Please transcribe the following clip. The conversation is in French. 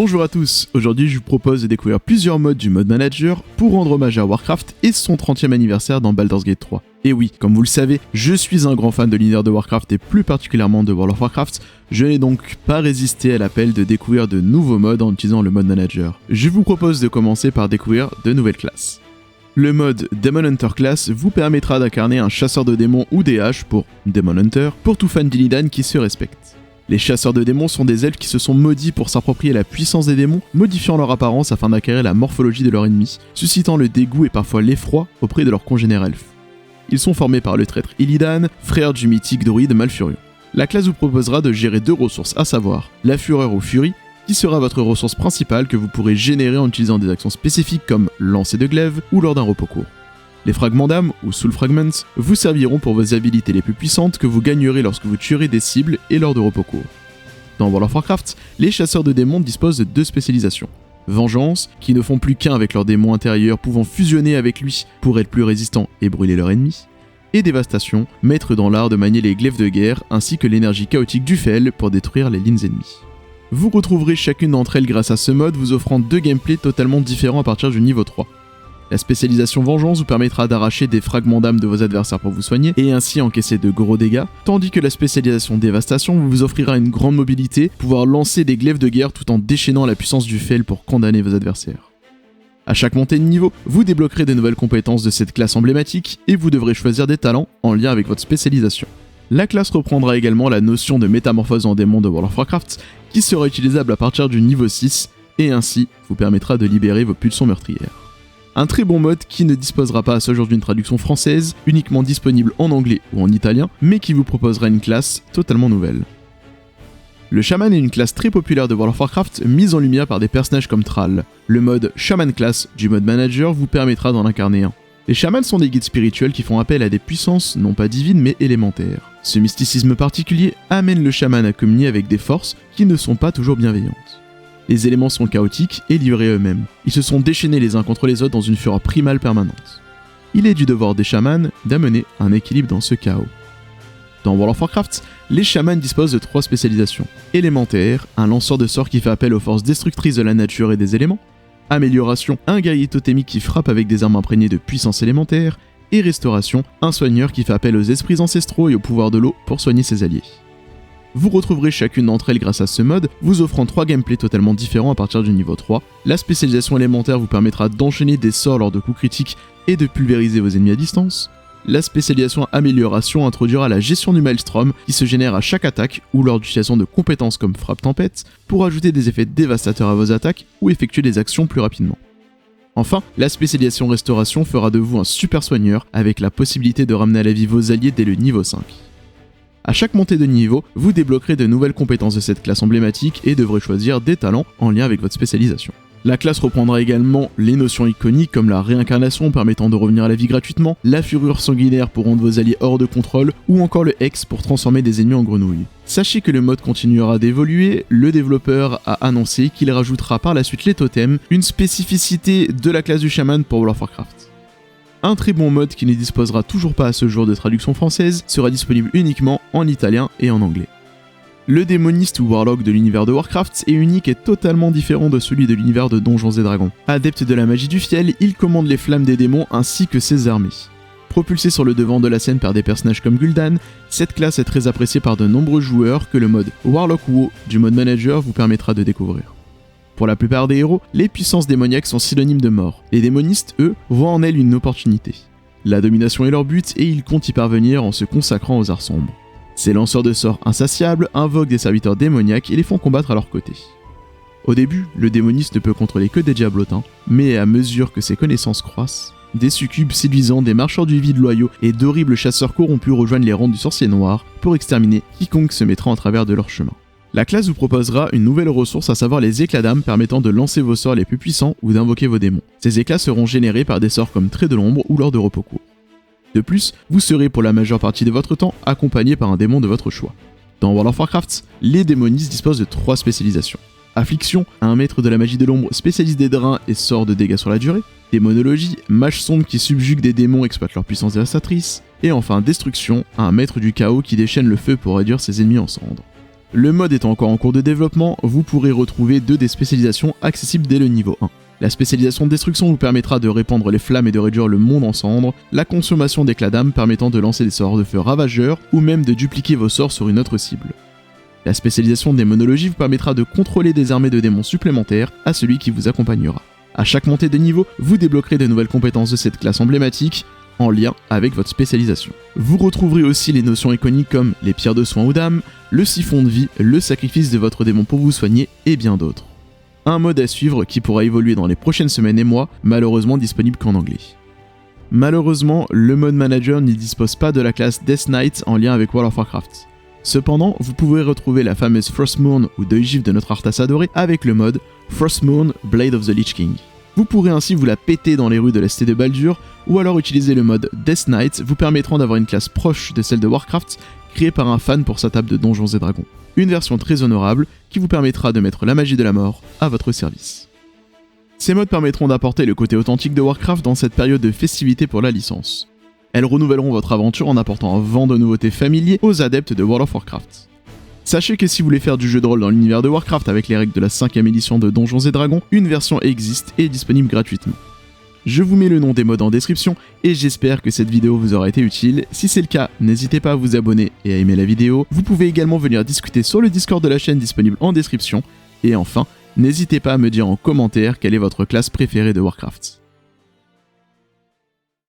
Bonjour à tous, aujourd'hui je vous propose de découvrir plusieurs modes du mode manager pour rendre hommage à Warcraft et son 30e anniversaire dans Baldur's Gate 3. Et oui, comme vous le savez, je suis un grand fan de l'univers de Warcraft et plus particulièrement de World of Warcraft, je n'ai donc pas résisté à l'appel de découvrir de nouveaux modes en utilisant le mode manager. Je vous propose de commencer par découvrir de nouvelles classes. Le mode Demon Hunter Class vous permettra d'incarner un chasseur de démons ou DH pour Demon Hunter, pour tout fan d'Illidan qui se respecte. Les chasseurs de démons sont des elfes qui se sont maudits pour s'approprier la puissance des démons, modifiant leur apparence afin d'acquérir la morphologie de leur ennemi, suscitant le dégoût et parfois l'effroi auprès de leurs congénères elfes. Ils sont formés par le traître Illidan, frère du mythique druide Malfurion. La classe vous proposera de gérer deux ressources, à savoir la fureur ou furie, qui sera votre ressource principale que vous pourrez générer en utilisant des actions spécifiques comme lancer de glaive ou lors d'un repos court. Les fragments d'âme, ou soul fragments, vous serviront pour vos habilités les plus puissantes que vous gagnerez lorsque vous tuerez des cibles et lors de repos courts. Dans World of Warcraft, les chasseurs de démons disposent de deux spécialisations. Vengeance, qui ne font plus qu'un avec leur démon intérieur pouvant fusionner avec lui pour être plus résistants et brûler leur ennemi. Et Dévastation, maître dans l'art de manier les glaives de guerre ainsi que l'énergie chaotique du Fel pour détruire les lignes ennemies. Vous retrouverez chacune d'entre elles grâce à ce mode vous offrant deux gameplays totalement différents à partir du niveau 3. La spécialisation Vengeance vous permettra d'arracher des fragments d'âme de vos adversaires pour vous soigner et ainsi encaisser de gros dégâts, tandis que la spécialisation Dévastation vous offrira une grande mobilité, pouvoir lancer des glaives de guerre tout en déchaînant la puissance du Fel pour condamner vos adversaires. À chaque montée de niveau, vous débloquerez de nouvelles compétences de cette classe emblématique et vous devrez choisir des talents en lien avec votre spécialisation. La classe reprendra également la notion de métamorphose en démon de World of Warcraft qui sera utilisable à partir du niveau 6 et ainsi vous permettra de libérer vos pulsions meurtrières. Un très bon mode qui ne disposera pas à ce jour d'une traduction française, uniquement disponible en anglais ou en italien, mais qui vous proposera une classe totalement nouvelle. Le Shaman est une classe très populaire de World of Warcraft, mise en lumière par des personnages comme Thrall. Le mode Shaman Class du mode Manager vous permettra d'en incarner un. Les chamans sont des guides spirituels qui font appel à des puissances non pas divines mais élémentaires. Ce mysticisme particulier amène le chaman à communier avec des forces qui ne sont pas toujours bienveillantes. Les éléments sont chaotiques et livrés à eux-mêmes. Ils se sont déchaînés les uns contre les autres dans une fureur primale permanente. Il est du devoir des chamans d'amener un équilibre dans ce chaos. Dans World of Warcraft, les chamans disposent de trois spécialisations. Élémentaire, un lanceur de sorts qui fait appel aux forces destructrices de la nature et des éléments. Amélioration, un guerrier totémique qui frappe avec des armes imprégnées de puissance élémentaire. Et restauration, un soigneur qui fait appel aux esprits ancestraux et au pouvoir de l'eau pour soigner ses alliés. Vous retrouverez chacune d'entre elles grâce à ce mode, vous offrant trois gameplays totalement différents à partir du niveau 3. La spécialisation élémentaire vous permettra d'enchaîner des sorts lors de coups critiques et de pulvériser vos ennemis à distance. La spécialisation amélioration introduira la gestion du maelstrom qui se génère à chaque attaque ou lors d'utilisation de compétences comme frappe tempête pour ajouter des effets dévastateurs à vos attaques ou effectuer des actions plus rapidement. Enfin, la spécialisation restauration fera de vous un super soigneur avec la possibilité de ramener à la vie vos alliés dès le niveau 5. A chaque montée de niveau, vous débloquerez de nouvelles compétences de cette classe emblématique et devrez choisir des talents en lien avec votre spécialisation. La classe reprendra également les notions iconiques comme la réincarnation permettant de revenir à la vie gratuitement, la fureur sanguinaire pour rendre vos alliés hors de contrôle, ou encore le Hex pour transformer des ennemis en grenouilles. Sachez que le mode continuera d'évoluer, le développeur a annoncé qu'il rajoutera par la suite les totems, une spécificité de la classe du chaman pour World of Warcraft. Un très bon mode qui ne disposera toujours pas à ce jour de traduction française sera disponible uniquement en italien et en anglais. Le démoniste ou warlock de l'univers de Warcraft est unique et totalement différent de celui de l'univers de Donjons et Dragons. Adepte de la magie du fiel, il commande les flammes des démons ainsi que ses armées. Propulsé sur le devant de la scène par des personnages comme Gul'dan, cette classe est très appréciée par de nombreux joueurs que le mode Warlock WoW du mode Manager vous permettra de découvrir. Pour la plupart des héros, les puissances démoniaques sont synonymes de mort. Les démonistes, eux, voient en elles une opportunité. La domination est leur but et ils comptent y parvenir en se consacrant aux arts sombres. Ces lanceurs de sorts insatiables invoquent des serviteurs démoniaques et les font combattre à leur côté. Au début, le démoniste ne peut contrôler que des diablotins, mais à mesure que ses connaissances croissent, des succubes séduisants, des marcheurs du vide loyaux et d'horribles chasseurs corrompus rejoignent les rangs du sorcier noir pour exterminer quiconque se mettra en travers de leur chemin. La classe vous proposera une nouvelle ressource, à savoir les éclats d'âme permettant de lancer vos sorts les plus puissants ou d'invoquer vos démons. Ces éclats seront générés par des sorts comme Trait de l'ombre ou lors de repos court. De plus, vous serez pour la majeure partie de votre temps accompagné par un démon de votre choix. Dans World of Warcraft, les démonistes disposent de 3 spécialisations. Affliction, un maître de la magie de l'ombre spécialiste des drains et sort de dégâts sur la durée. Démonologie, mage sombre qui subjugue des démons et exploite leur puissance dévastatrice. Et enfin Destruction, un maître du chaos qui déchaîne le feu pour réduire ses ennemis en cendres. Le mode étant encore en cours de développement, vous pourrez retrouver 2 des spécialisations accessibles dès le niveau 1. La spécialisation destruction vous permettra de répandre les flammes et de réduire le monde en cendres, la consommation d'éclats d'âme permettant de lancer des sorts de feu ravageurs ou même de dupliquer vos sorts sur une autre cible. La spécialisation démonologie vous permettra de contrôler des armées de démons supplémentaires à celui qui vous accompagnera. À chaque montée de niveau, vous débloquerez de nouvelles compétences de cette classe emblématique en lien avec votre spécialisation. Vous retrouverez aussi les notions iconiques comme les pierres de soin ou d'âme, le siphon de vie, le sacrifice de votre démon pour vous soigner et bien d'autres. Un mode à suivre qui pourra évoluer dans les prochaines semaines et mois, malheureusement disponible qu'en anglais. Malheureusement, le mode manager n'y dispose pas de la classe Death Knight en lien avec World of Warcraft. Cependant, vous pouvez retrouver la fameuse Frostmourne ou Deuil Gif de notre Arthas adoré avec le mode Frostmourne Blade of the Lich King. Vous pourrez ainsi vous la péter dans les rues de la cité de Baldur, ou alors utiliser le mode Death Knight vous permettant d'avoir une classe proche de celle de Warcraft, créée par un fan pour sa table de Donjons et Dragons. Une version très honorable qui vous permettra de mettre la magie de la mort à votre service. Ces modes permettront d'apporter le côté authentique de Warcraft dans cette période de festivité pour la licence. Elles renouvelleront votre aventure en apportant un vent de nouveautés familiers aux adeptes de World of Warcraft. Sachez que si vous voulez faire du jeu de rôle dans l'univers de Warcraft avec les règles de la 5ème édition de Donjons et Dragons, une version existe et est disponible gratuitement. Je vous mets le nom des modes en description et j'espère que cette vidéo vous aura été utile. Si c'est le cas, n'hésitez pas à vous abonner et à aimer la vidéo. Vous pouvez également venir discuter sur le Discord de la chaîne disponible en description. Et enfin, n'hésitez pas à me dire en commentaire quelle est votre classe préférée de Warcraft.